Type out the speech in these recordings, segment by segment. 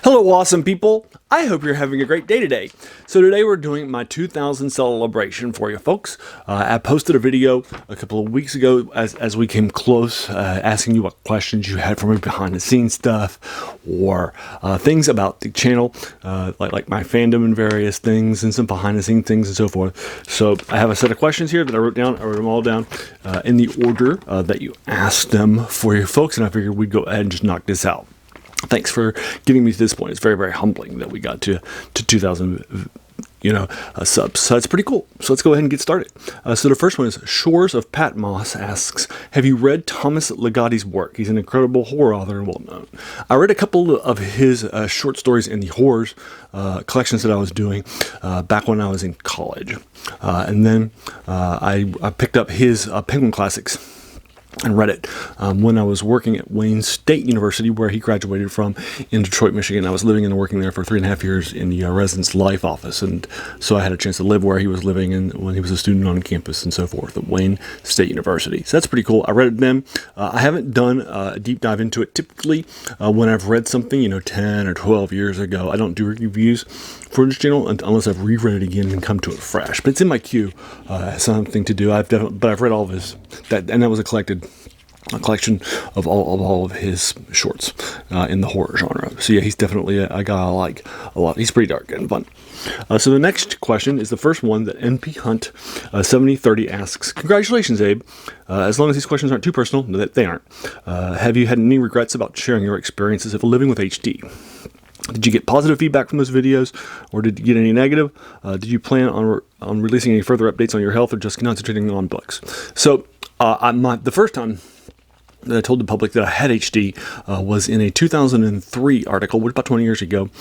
Hello, awesome people. I hope you're having a great day today. So today we're doing my 2000 celebration for you folks. I posted a video a couple of weeks ago as we came close, asking you what questions you had for me, behind the scenes stuff, or things about the channel, like my fandom and various things, and some behind the scenes things and so forth. So I have a set of questions here that I wrote down. I wrote them all down in the order that you asked them for you folks, and I figured we'd go ahead and just knock this out. Thanks for getting me to this point. It's very, very humbling that we got to 2,000, subs. So that's pretty cool. So let's go ahead and get started. So the first one is Shores of Patmos asks, have you read Thomas Ligotti's work? He's an incredible horror author and well-known. I read a couple of his short stories in the horrors collections that I was doing back when I was in college. And then I picked up his Penguin Classics and read it when I was working at Wayne State University, where he graduated from, in Detroit, Michigan. I was living and working there for 3.5 years in the residence life office, and so I had a chance to live where he was living and when he was a student on campus and so forth at Wayne State University. So that's pretty cool. I read it then. I haven't done a deep dive into it. Typically, when I've read something, 10 or 12 years ago, I don't do reviews for this channel unless I've reread it again and come to it fresh. But it's in my queue, something to do. I've read all of his, and that was a collection of all of his shorts in the horror genre. So yeah, he's definitely a guy I like a lot. He's pretty dark and fun. So the next question is the first one that NP Hunt 7030 asks. Congratulations, Abe. As long as these questions aren't too personal, they aren't. Have you had any regrets about sharing your experiences of living with HD? Did you get positive feedback from those videos, or did you get any negative? Did you plan on releasing any further updates on your health, or just concentrating on books? So the first time that I told the public that I had HD was in a 2003 article, which about 20 years ago,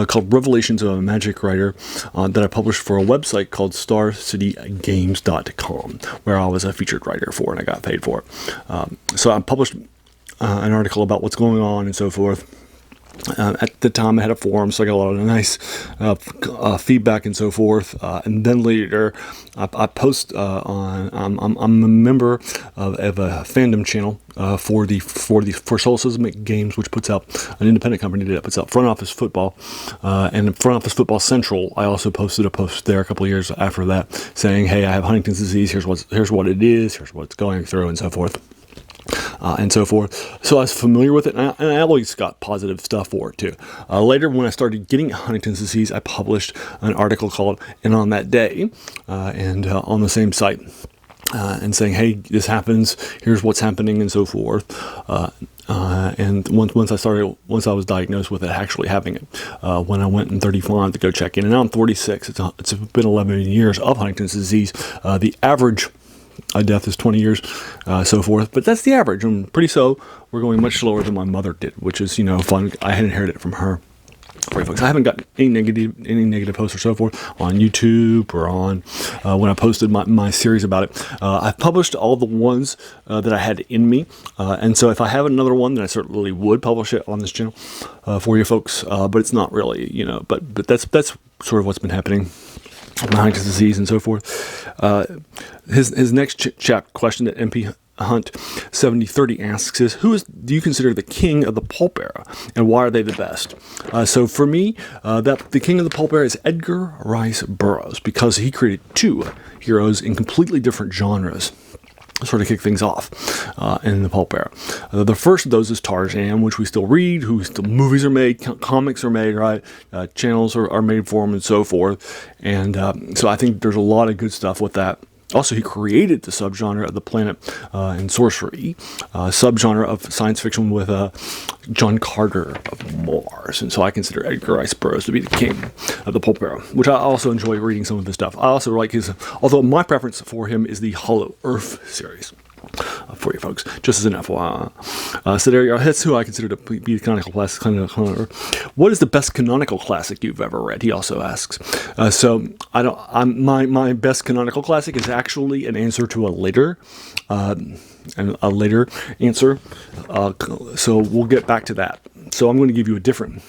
called Revelations of a Magic Writer, that I published for a website called StarCityGames.com, where I was a featured writer for, and I got paid for it. So I published an article about what's going on and so forth. At the time, I had a forum, so I got a lot of nice feedback and so forth. And then later, I post on. I'm a member of a fandom channel for Soul Seismic Games, which puts out an independent company that puts out Front Office Football, and Front Office Football Central. I also posted a post there a couple of years after that, saying, "Hey, I have Huntington's disease. Here's what it is. Here's what it's going through, and so forth." And so forth. So I was familiar with it, and I always got positive stuff for it too. Later, when I started getting Huntington's disease, I published an article called "And on That Day," and on the same site, and saying, "Hey, this happens. Here's what's happening," and so forth. And once I was diagnosed with it, actually having it, when I went in 35 to go check in, and now I'm 46. It's been 11 years of Huntington's disease. The average death is 20 years, so forth. But that's the average. And pretty so, we're going much slower than my mother did, which is, fun. I had inherited it from her. For you folks, I haven't got any negative posts or so forth on YouTube or on when I posted my series about it. I've published all the ones that I had in me, and so if I have another one, then I certainly would publish it on this channel for you folks. But it's not really, But that's sort of what's been happening. Huntington's disease and so forth. His next question that MP Hunt 7030 asks is, do you consider the king of the pulp era, and why are they the best? So for me, the king of the pulp era is Edgar Rice Burroughs, because he created two heroes in completely different genres. Sort of kick things off in the pulp era. The first of those is Tarzan, which we still read, movies are made, comics are made, right? Channels are made for him and so forth. And so I think there's a lot of good stuff with that. Also, he created the subgenre of the planet and sorcery, subgenre of science fiction with John Carter of Mars. And so I consider Edgar Rice Burroughs to be the king of the pulp era, which I also enjoy reading some of his stuff. I also like although my preference for him is the Hollow Earth series. For you folks, just as an FYI. So there you are. That's who I consider to be the canonical classic. What is the best canonical classic you've ever read? He also asks. My best canonical classic is actually an answer to a later answer. So we'll get back to that. So I'm going to give you a different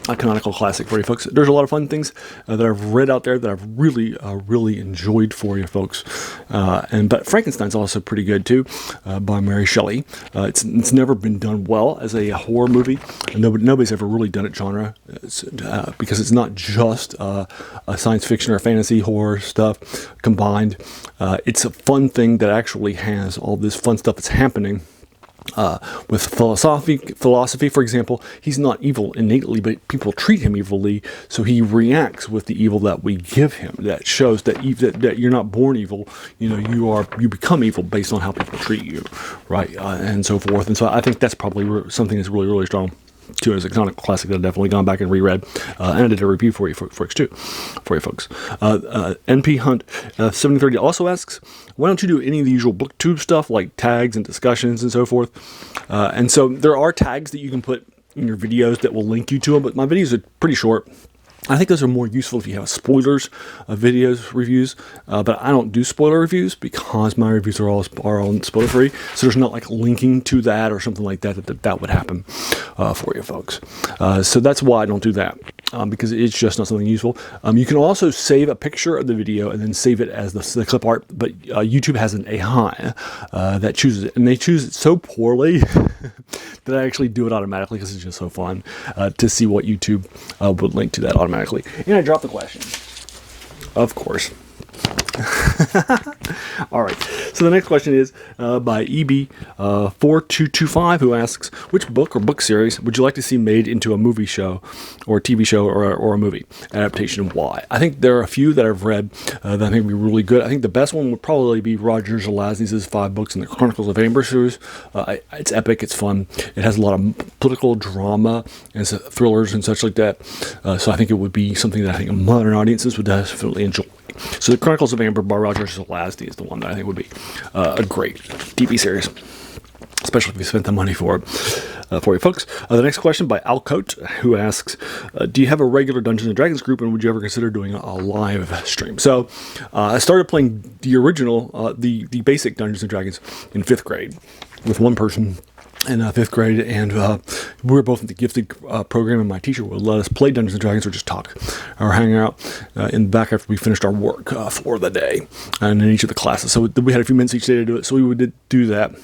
a canonical classic for you folks. There's a lot of fun things that I've read out there that I've really, really enjoyed for you folks. But Frankenstein's also pretty good too, by Mary Shelley. It's never been done well as a horror movie. Nobody's ever really done it genre, because it's not just a science fiction or fantasy horror stuff combined. It's a fun thing that actually has all this fun stuff that's happening. With philosophy, for example, he's not evil innately, but people treat him evilly, so he reacts with the evil that we give him. That shows that that you're not born evil. You become evil based on how people treat you, right, and so forth. And so I think that's probably something that's really, really strong too, as a canonical classic that I've definitely gone back and reread, and I did a review for you folks too. NP Hunt 7030 also asks, why don't you do any of the usual booktube stuff like tags and discussions and so forth? And so there are tags that you can put in your videos that will link you to them, but my videos are pretty short. I think those are more useful if you have spoilers of videos reviews, but I don't do spoiler reviews because my reviews are all spoiler free. So there's not like linking to that or something like that would happen for you folks. So that's why I don't do that, because it's just not something useful. You can also save a picture of the video and then save it as the clip art, but YouTube has an AI that chooses it, and they choose it so poorly that I actually do it automatically because it's just so fun to see what YouTube would link to that automatically. And I dropped the question, of course. All right. So the next question is by EB4225, who asks, which book or book series would you like to see made into a movie show or TV show or a movie adaptation, and why? I think there are a few that I've read that I think would be really good. I think the best one would probably be Roger Zelazny's 5 books in the Chronicles of Amber series. It's epic. It's fun. It has a lot of political drama and thrillers and such like that. So I think it would be something that I think modern audiences would definitely enjoy. So the Chronicles of Amber by Roger Zelazny is the one that I think would be a great TV series, especially if you spent the money for it. For you folks. The next question by Alcote, who asks, do you have a regular Dungeons & Dragons group, and would you ever consider doing a live stream? So I started playing the original, the basic Dungeons & Dragons in 5th grade with one person in 5th grade, and we were both in the gifted program, and my teacher would let us play Dungeons & Dragons or just talk or hang out in the back after we finished our work for the day and in each of the classes. So we had a few minutes each day to do it, so we would do that.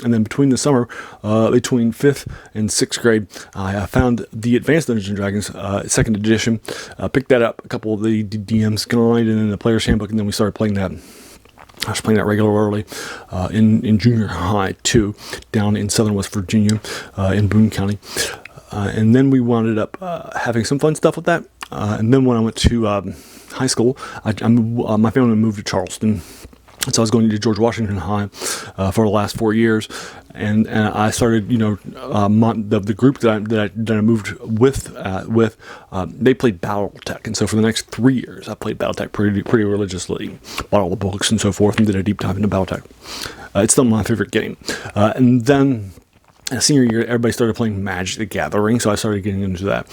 And then between the summer, between 5th and 6th grade, I found the Advanced Dungeons & Dragons 2nd edition, picked that up, a couple of the DM's Guide and then the Player's Handbook, and then we started playing that. I was playing that regularly in junior high, too, down in southern West Virginia, in Boone County. And then we wound up having some fun stuff with that. And then when I went to high school, my family moved to Charleston. And so I was going to George Washington High for the last 4 years, and I started, the group that I moved with, they played BattleTech, and so for the next 3 years I played BattleTech pretty religiously, bought all the books and so forth, and did a deep dive into BattleTech. It's still my favorite game, and then. Senior year, everybody started playing Magic the Gathering, so I started getting into that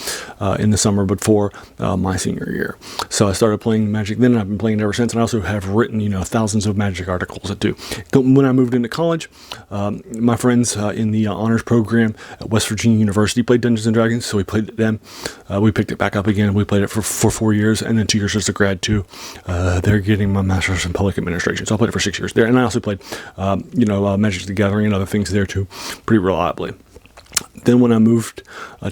in the summer before my senior year. So I started playing Magic then, and I've been playing it ever since, and I also have written, thousands of Magic articles too. When I moved into college, my friends in the honors program at West Virginia University played Dungeons & Dragons, so we played it then. We picked it back up again, we played it for 4 years, and then 2 years as a grad too. They're getting my master's in public administration, so I played it for 6 years there, and I also played, Magic the Gathering and other things there too, pretty reliably. Then when I moved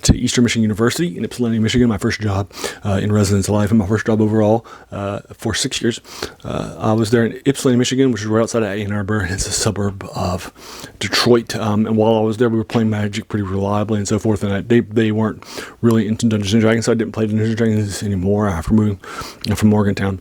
to Eastern Michigan University in Ypsilanti, Michigan, my first job in residence life and my first job overall for 6 years, I was there in Ypsilanti, Michigan, which is right outside of Ann Arbor, and it's a suburb of Detroit. And while I was there, we were playing Magic pretty reliably and so forth, and they weren't really into Dungeons & Dragons, so I didn't play Dungeons & Dragons anymore after moving from Morgantown.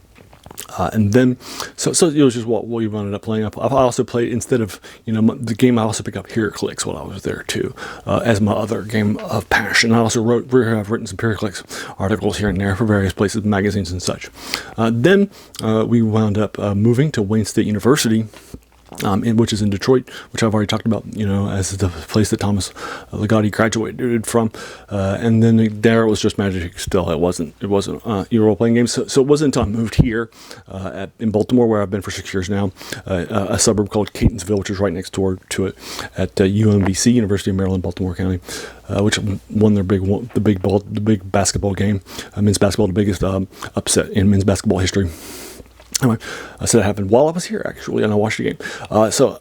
And then, so it was just what we ended up playing up. I also played, instead of, the game, I also picked up HeroClix while I was there too, as my other game of passion. I also have written some HeroClix articles here and there for various places, magazines and such. Then we wound up moving to Wayne State University which is in Detroit, which I've already talked about, as the place that Thomas Ligotti graduated from. And then there it was just Magic still. It wasn't role-playing games. So it wasn't until I moved here in Baltimore, where I've been for 6 years now, a suburb called Catonsville, which is right next door to it, at UMBC, University of Maryland, Baltimore County, which won their the big basketball game, men's basketball, the biggest upset in men's basketball history. Anyway, so that happened while I was here, actually, and I watched the game. So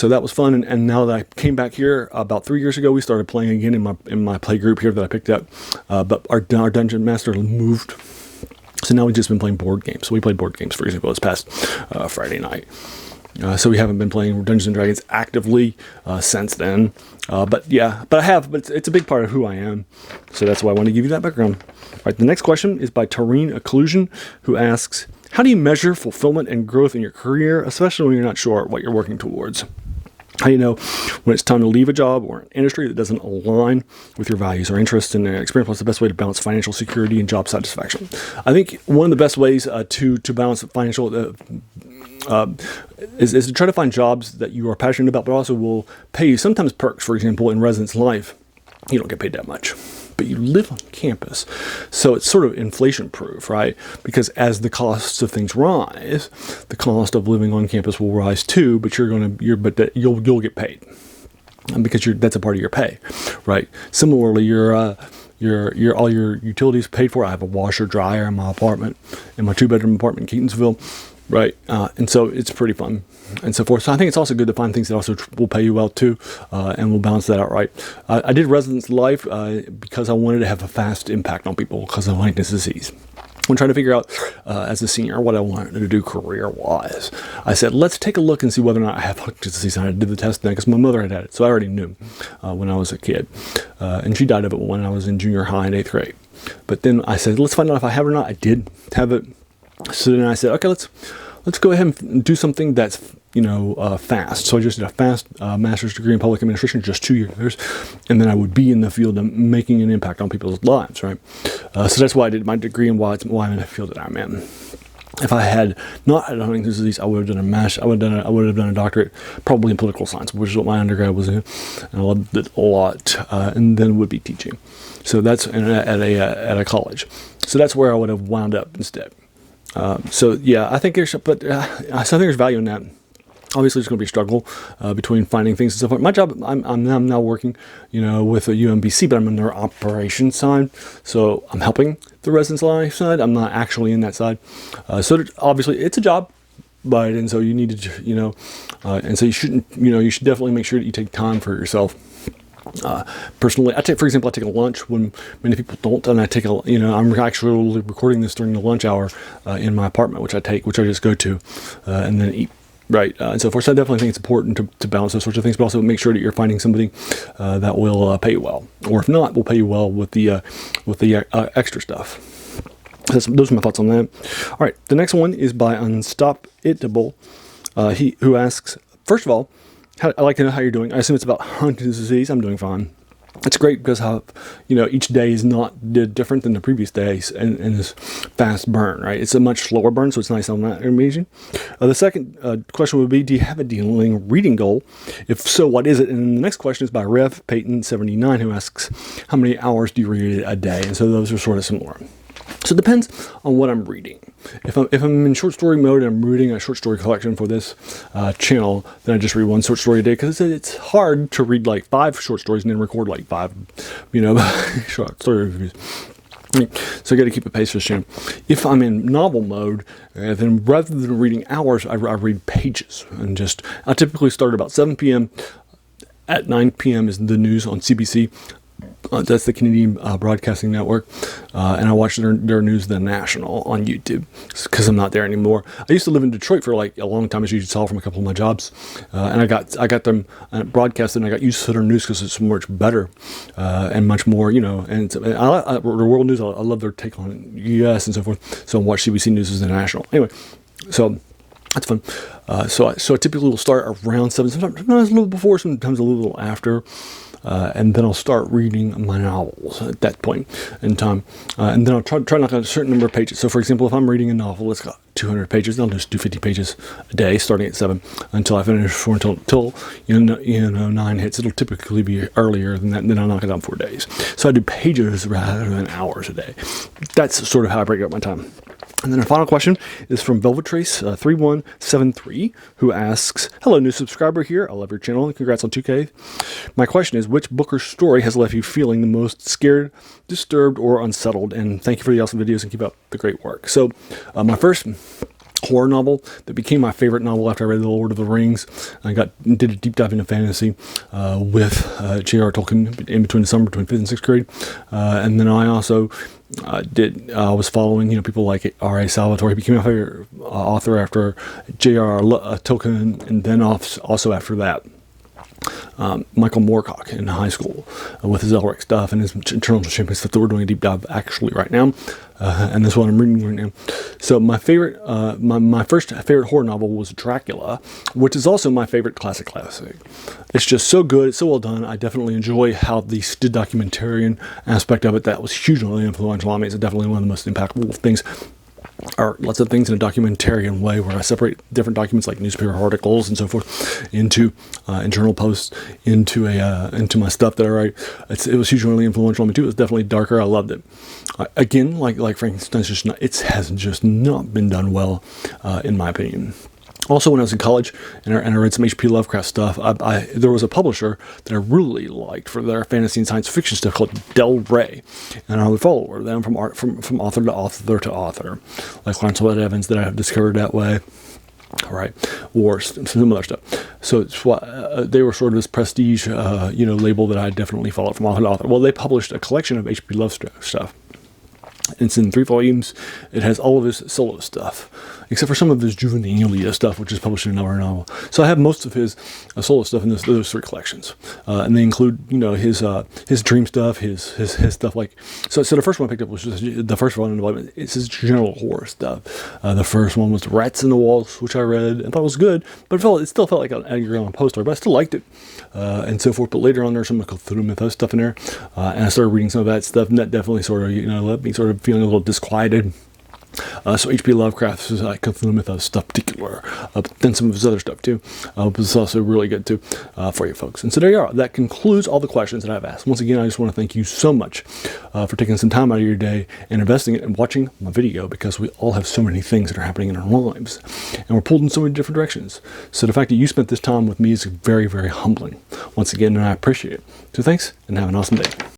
that was fun. And now that I came back here about 3 years ago, we started playing again in my play group here that I picked up. But our dungeon master moved, so now we've just been playing board games. So we played board games, for example, this past Friday night. So we haven't been playing Dungeons and Dragons actively since then. But I have. But it's a big part of who I am. So that's why I want to give you that background. All right, the next question is by Tareen Occlusion, who asks, how do you measure fulfillment and growth in your career, especially when you're not sure what you're working towards? How do you know when it's time to leave a job or an industry that doesn't align with your values or interests and experience? What's the best way to balance financial security and job satisfaction? I think one of the best ways to balance financial is to try to find jobs that you are passionate about, but also will pay you sometimes perks. For example, in residence life, you don't get paid that much, but you live on campus. So it's sort of inflation proof, right? Because as the costs of things rise, the cost of living on campus will rise too, but you'll get paid. Because that's a part of your pay, right? Similarly, your all your utilities paid for. I have a washer, dryer in my apartment, in my 2-bedroom apartment in Catonsville, right? And so it's pretty fun and so forth. So I think it's also good to find things that also will pay you well too, and will balance that out right. I did residence life because I wanted to have a fast impact on people because of Huntington's disease. When trying to figure out as a senior what I wanted to do career-wise, I said, let's take a look and see whether or not I have Huntington's disease. And I did the test then because my mother had it, so I already knew when I was a kid. And she died of it when I was in junior high in 8th grade. But then I said, let's find out if I have it or not. I did have it. So then I said, okay, let's go ahead and do something that's fast. So I just did a fast master's degree in public administration, just 2 years, and then I would be in the field of making an impact on people's lives, right? So that's why I did my degree and why I'm in the field that I'm in. If I had not had Huntington's disease, I would have done I would have done a doctorate, probably in political science, which is what my undergrad was in, and I loved it a lot. And then would be teaching. So that's at a college. So that's where I would have wound up instead. So yeah, I think there's value in that. Obviously, it's going to be a struggle between finding things and stuff. My job, I'm now working, with a UMBC, but I'm on their operations side. So I'm helping the residence life side. I'm not actually in that side. So obviously, it's a job, and so you need to, and so you shouldn't, you should definitely make sure that you take time for yourself. Personally, for example, I take a lunch when many people don't, and I'm actually recording this during the lunch hour in my apartment, which I just go to and then eat. Right, and so forth. So I definitely think it's important to balance those sorts of things, but also make sure that you're finding somebody that will pay you well, or if not, will pay you well with the extra stuff. Those are my thoughts on that. All right, the next one is by Unstoppable. Who asks, first of all, I'd like to know how you're doing. I assume it's about Huntington's disease. I'm doing fine. It's great because each day is not different than the previous days and this fast burn, right? It's a much slower burn, so it's nice on that occasion. The second question would be, do you have a dealing reading goal? If so, what is it? And the next question is by Rev Payton 79, who asks, how many hours do you read a day? And so those are sort of similar. So it depends on what I'm reading. If I'm in short story mode and I'm reading a short story collection for this channel, then I just read one short story a day because it's hard to read like 5 short stories and then record like 5, short story reviews. So I got to keep a pace for this channel. If I'm in novel mode, then rather than reading hours, I read pages. And I typically start about 7 p.m. At 9 p.m. is the news on CBC. That's the Canadian Broadcasting Network, and I watch their news, The National, on YouTube because I'm not there anymore. I used to live in Detroit for like a long time, as you saw from a couple of my jobs, and I got them broadcasted, and I got used to their news because it's much better and much more, And the world news, I love their take on U.S. and so forth. So I watch CBC News as The National. Anyway, so that's fun. So I typically will start around 7, sometimes a little before, sometimes a little after. and then I'll start reading my novels at that point in time. And then I'll try to knock out a certain number of pages. So, for example, if I'm reading a novel that's got 200 pages, I'll just do 50 pages a day, starting at 7 until I finish, until 9 hits. It'll typically be earlier than that, and then I'll knock it out in 4 days. So I do pages rather than hours a day. That's sort of how I break up my time. And then our final question is from Velvet Trace 3173, who asks, "Hello, new subscriber here. I love your channel and congrats on 2K. My question is, which book or story has left you feeling the most scared, disturbed, or unsettled? And thank you for the awesome videos and keep up the great work." So my first horror novel that became my favorite novel after I read The Lord of the Rings. I did a deep dive into fantasy with J.R. Tolkien in between the summer, between 5th and 6th grade. And then I also I was following, people like R.A. Salvatore. He became my favorite author after J.R. Tolkien, and then also after that, Michael Moorcock in high school with his Elric stuff and his Eternal Champion stuff that we're doing a deep dive actually right now. And that's what I'm reading right now. So my favorite, my first favorite horror novel was Dracula, which is also my favorite classic. It's just so good. It's so well done. I definitely enjoy how the documentarian aspect of it, that was hugely influential on me. It's definitely one of the most impactful things. Or lots of things in a documentarian way, where I separate different documents like newspaper articles and so forth into journal posts, into my stuff that I write. It was hugely influential on me too. It was definitely darker. I loved it. Again, like Frankenstein's, it has just not been done well, in my opinion. Also, when I was in college and I read some H.P. Lovecraft stuff, there was a publisher that I really liked for their fantasy and science fiction stuff called Del Rey, and I would follow them from author to author, like Lancelot Evans that I have discovered that way. Right, or some other stuff. So it's they were sort of this prestige, label that I definitely followed from author to author. Well, they published a collection of H.P. Lovecraft stuff. It's in 3 volumes. It has all of his solo stuff, except for some of his juvenilia stuff, which is published in another novel. So I have most of his solo stuff in those 3 collections, and they include, his dream stuff, his stuff like. So the first one I picked up was just the first one in the volume. It's his general horror stuff. The first one was Rats in the Walls, which I read and thought was good, but it still felt like an Edgar Allan Poe story, but I still liked it, and so forth. But later on, there's some Cthulhu Mythos stuff in there, and I started reading some of that stuff, and that definitely sort of, left me sort of feeling a little disquieted. So H.P. Lovecraft's Cthulhu Mythos stuff particular, but then some of his other stuff too, was also really good too, for you folks. And so there you are. That concludes all the questions that I've asked. Once again, I just want to thank you so much for taking some time out of your day and investing it and watching my video, because we all have so many things that are happening in our lives, and we're pulled in so many different directions. So the fact that you spent this time with me is very, very humbling. Once again, and I appreciate it. So thanks, and have an awesome day.